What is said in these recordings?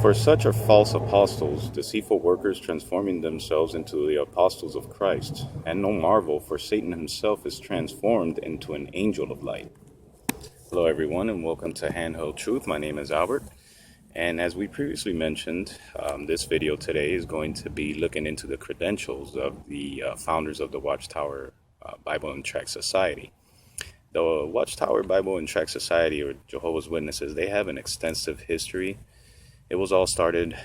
For such are false apostles, deceitful workers transforming themselves into the apostles of Christ. And no marvel, for Satan himself is transformed into an angel of light. Hello everyone, and welcome to Handheld Truth. My name is Albert, and as we previously mentioned, this video today is going to be looking into the credentials of the founders of the Watchtower Bible and Tract Society. The Watchtower Bible and Tract Society, or Jehovah's Witnesses, they have an extensive history. It was all started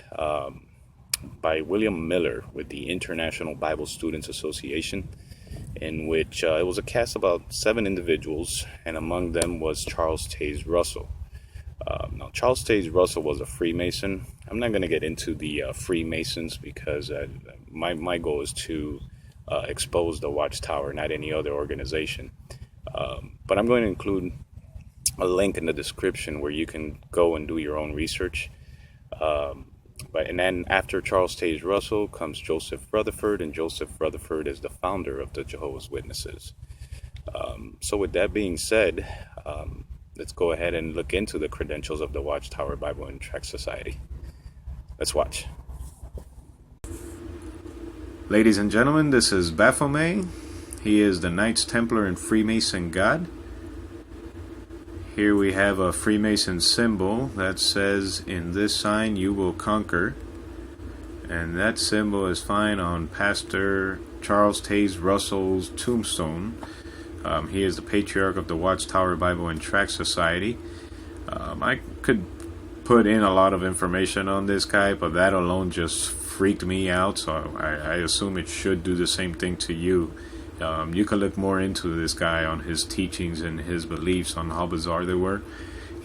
by William Miller with the International Bible Students Association, in which it was a cast of about 7 individuals, and among them was Charles Taze Russell. Now, Charles Taze Russell was a Freemason. I'm not going to get into the Freemasons because my goal is to expose the Watchtower, not any other organization. But I'm going to include a link in the description where you can go and do your own research. And then after Charles Taze Russell comes Joseph Rutherford, and Joseph Rutherford is the founder of the Jehovah's Witnesses. So with that being said, let's go ahead and look into the credentials of the Watchtower Bible and Tract Society. Let's watch. Ladies and gentlemen, this is Baphomet. He is the Knights Templar and Freemason God. Here we have a Freemason symbol that says, "In this sign you will conquer." And that symbol is found on Pastor Charles Taze Russell's tombstone. He is the patriarch of the Watchtower Bible and Tract Society. I could put in a lot of information on this guy, but that alone just freaked me out, so I assume it should do the same thing to you. You can look more into this guy on his teachings and his beliefs on how bizarre they were.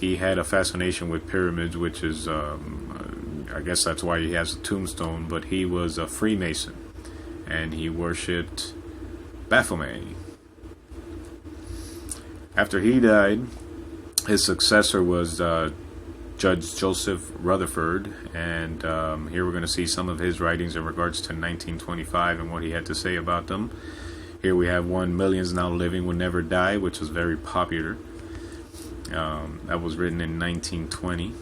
He had a fascination with pyramids, which is, I guess that's why he has a tombstone, but he was a Freemason, and he worshipped Baphomet. After he died, his successor was Judge Joseph Rutherford, and here we're going to see some of his writings in regards to 1925 and what he had to say about them. Here we have one, "Millions Now Living Will Never Die," which was very popular. That was written in 1920.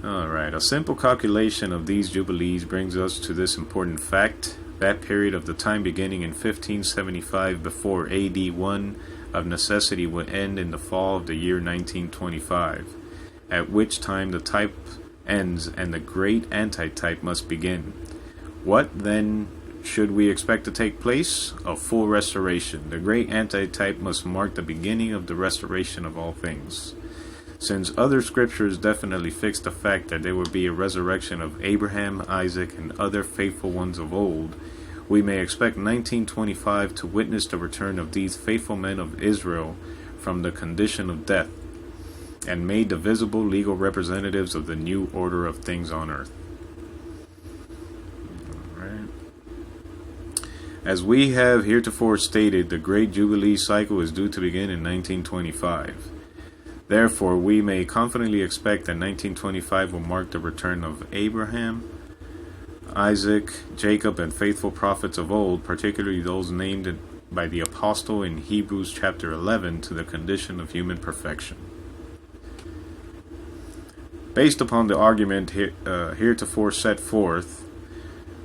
Alright, a simple calculation of these jubilees brings us to this important fact. That period of the time beginning in 1575 before AD 1 of necessity would end in the fall of the year 1925, at which time the type ends and the great antitype must begin. What then should we expect to take place? A full restoration. The great antitype must mark the beginning of the restoration of all things. Since other scriptures definitely fix the fact that there will be a resurrection of Abraham, Isaac, and other faithful ones of old, we may expect 1925 to witness the return of these faithful men of Israel from the condition of death, and made the visible legal representatives of the new order of things on earth. As we have heretofore stated, the Great Jubilee cycle is due to begin in 1925. Therefore, we may confidently expect that 1925 will mark the return of Abraham, Isaac, Jacob, and faithful prophets of old, particularly those named by the apostle in Hebrews chapter 11, to the condition of human perfection. Based upon the argument heretofore set forth,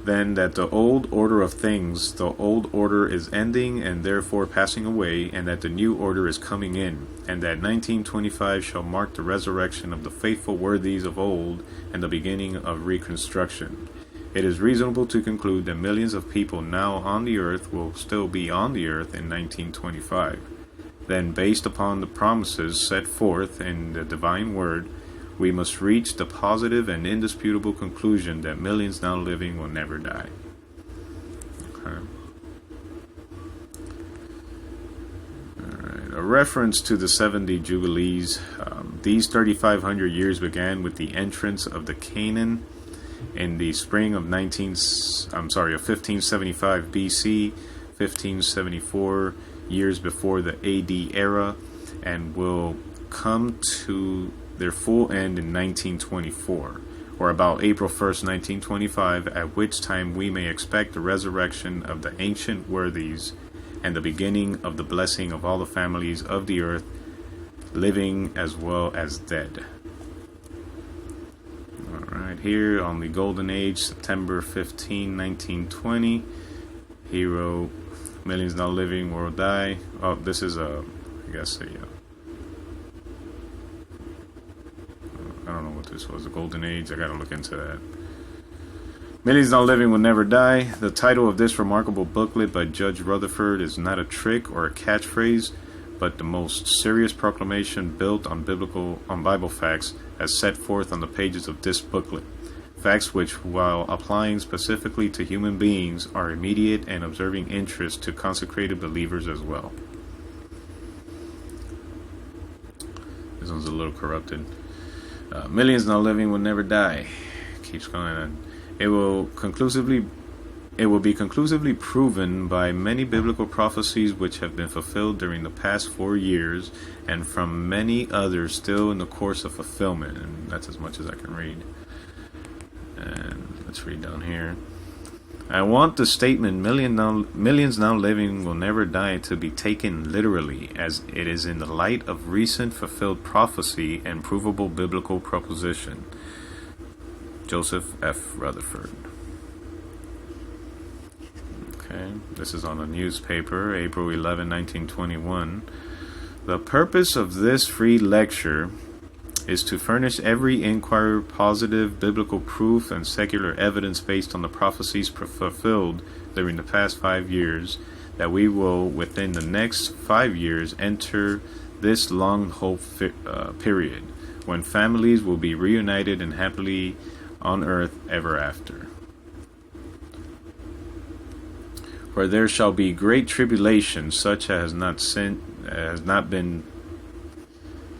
then, that the old order of things, the old order is ending and therefore passing away, and that the new order is coming in, and that 1925 shall mark the resurrection of the faithful worthies of old and the beginning of reconstruction. It is reasonable to conclude that millions of people now on the earth will still be on the earth in 1925. Then, based upon the promises set forth in the divine word, we must reach the positive and indisputable conclusion that millions now living will never die. Okay. Alright. A reference to the 70 Jubilees. These 3,500 years began with the entrance of the Canaan in the spring of 1575 BC, 1574 years before the AD era, and will come to their full end in 1924, or about April 1st, 1925, at which time we may expect the resurrection of the ancient worthies and the beginning of the blessing of all the families of the earth, living as well as dead. right here on the Golden Age, September 15, 1920. Hero, millions now living, world die. Oh, this is I don't know what this was, the Golden Age. I gotta look into that. Millions now living will never die. The title of this remarkable booklet by Judge Rutherford is not a trick or a catchphrase, but the most serious proclamation built on Bible facts as set forth on the pages of this booklet. Facts which, while applying specifically to human beings, are immediate and observing interest to consecrated believers as well. This one's a little corrupted. Millions now living will never die. Keeps going on. It will be conclusively proven by many biblical prophecies which have been fulfilled during the past 4 years, and from many others still in the course of fulfillment. And that's as much as I can read. And let's read down here. I want the statement millions now living will never die to be taken literally, as it is in the light of recent fulfilled prophecy and provable biblical proposition. Joseph F. Rutherford. Okay, this is on a newspaper, April 11, 1921. The purpose of this free lecture is to furnish every inquirer positive biblical proof and secular evidence based on the prophecies fulfilled during the past 5 years, that we will within the next 5 years enter this long hope period, when families will be reunited and happily on earth ever after. For there shall be great tribulation, such as has not been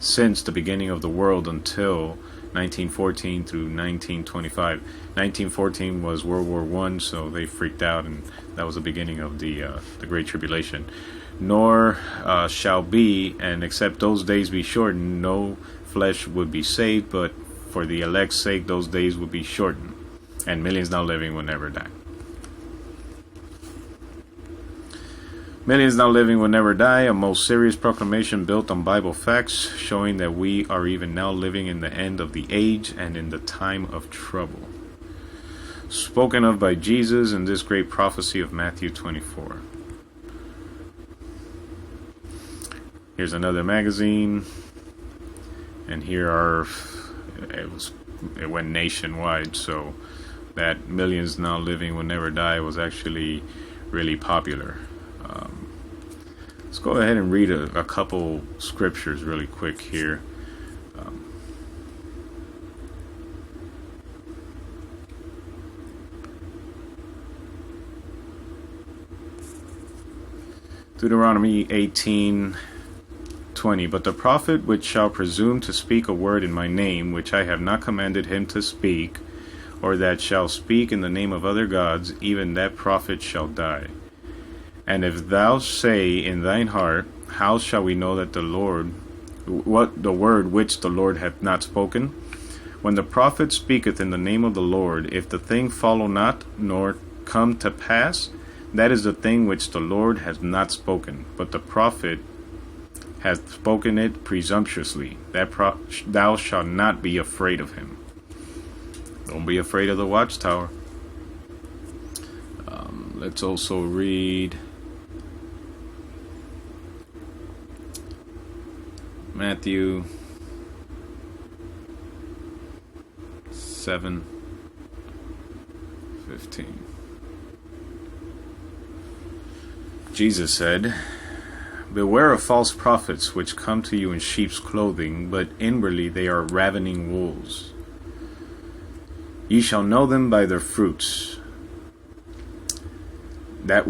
since the beginning of the world until 1914 through 1925. 1914 was World War I, so they freaked out, and that was the beginning of the Great Tribulation. Nor shall be, and except those days be shortened, no flesh would be saved, but for the elect's sake those days would be shortened, and millions now living will never die. Millions now living will never die, a most serious proclamation built on Bible facts, showing that we are even now living in the end of the age and in the time of trouble. Spoken of by Jesus in this great prophecy of Matthew 24. Here's another magazine, and here are, it went nationwide, so that millions now living will never die was actually really popular. Let's go ahead and read a couple scriptures really quick here. Deuteronomy 18:20. But the prophet which shall presume to speak a word in my name, which I have not commanded him to speak, or that shall speak in the name of other gods, even that prophet shall die. And if thou say in thine heart, how shall we know that the word which the Lord hath not spoken? When the prophet speaketh in the name of the Lord, if the thing follow not, nor come to pass, that is the thing which the Lord hath not spoken, but the prophet hath spoken it presumptuously. Thou shalt not be afraid of him. Don't be afraid of the Watchtower. Let's also read Matthew 7:15. Jesus said, beware of false prophets which come to you in sheep's clothing, but inwardly they are ravening wolves. Ye shall know them by their fruits. That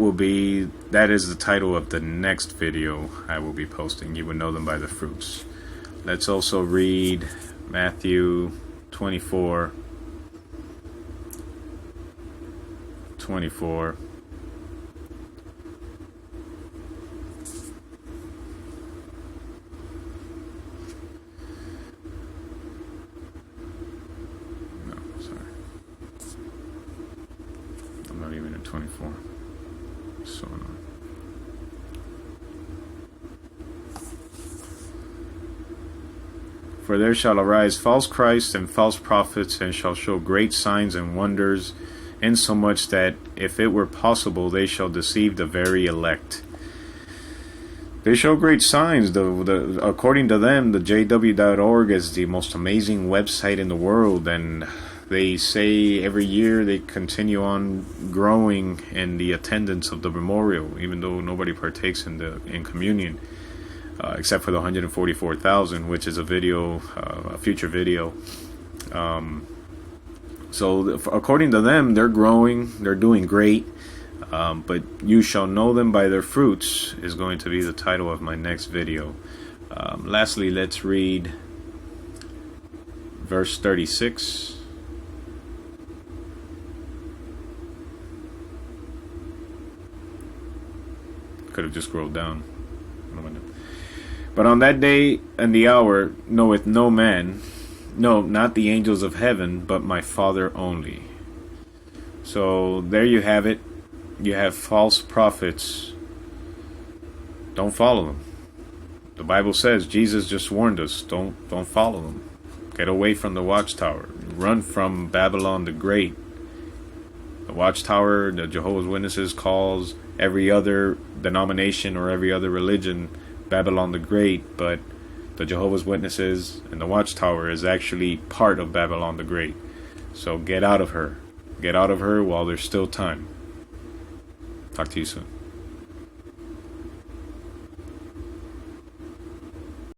is the title of the next video I will be posting. You will know them by the fruits. Let's also read Matthew 24:24. No, sorry. I'm not even at 24. So annoying. For there shall arise false Christs and false prophets, and shall show great signs and wonders, insomuch that, if it were possible, they shall deceive the very elect. They show great signs. According to them, the JW.org is the most amazing website in the world, and they say every year they continue on growing in the attendance of the memorial, even though nobody partakes in communion, except for the 144,000, which is a future video. So according to them, they're growing, they're doing great. But you shall know them by their fruits is going to be the title of my next video. Lastly, let's read verse 36. Could have just scrolled down. But on that day and the hour knoweth no man, no, not the angels of heaven, but my Father only. So there you have it. You have false prophets. Don't follow them. The Bible says, Jesus just warned us, don't follow them. Get away from the Watchtower. Run from Babylon the Great. The Watchtower, the Jehovah's Witnesses calls every other denomination or every other religion Babylon the Great, but the Jehovah's Witnesses and the Watchtower is actually part of Babylon the Great. So get out of her. Get out of her while there's still time. Talk to you soon.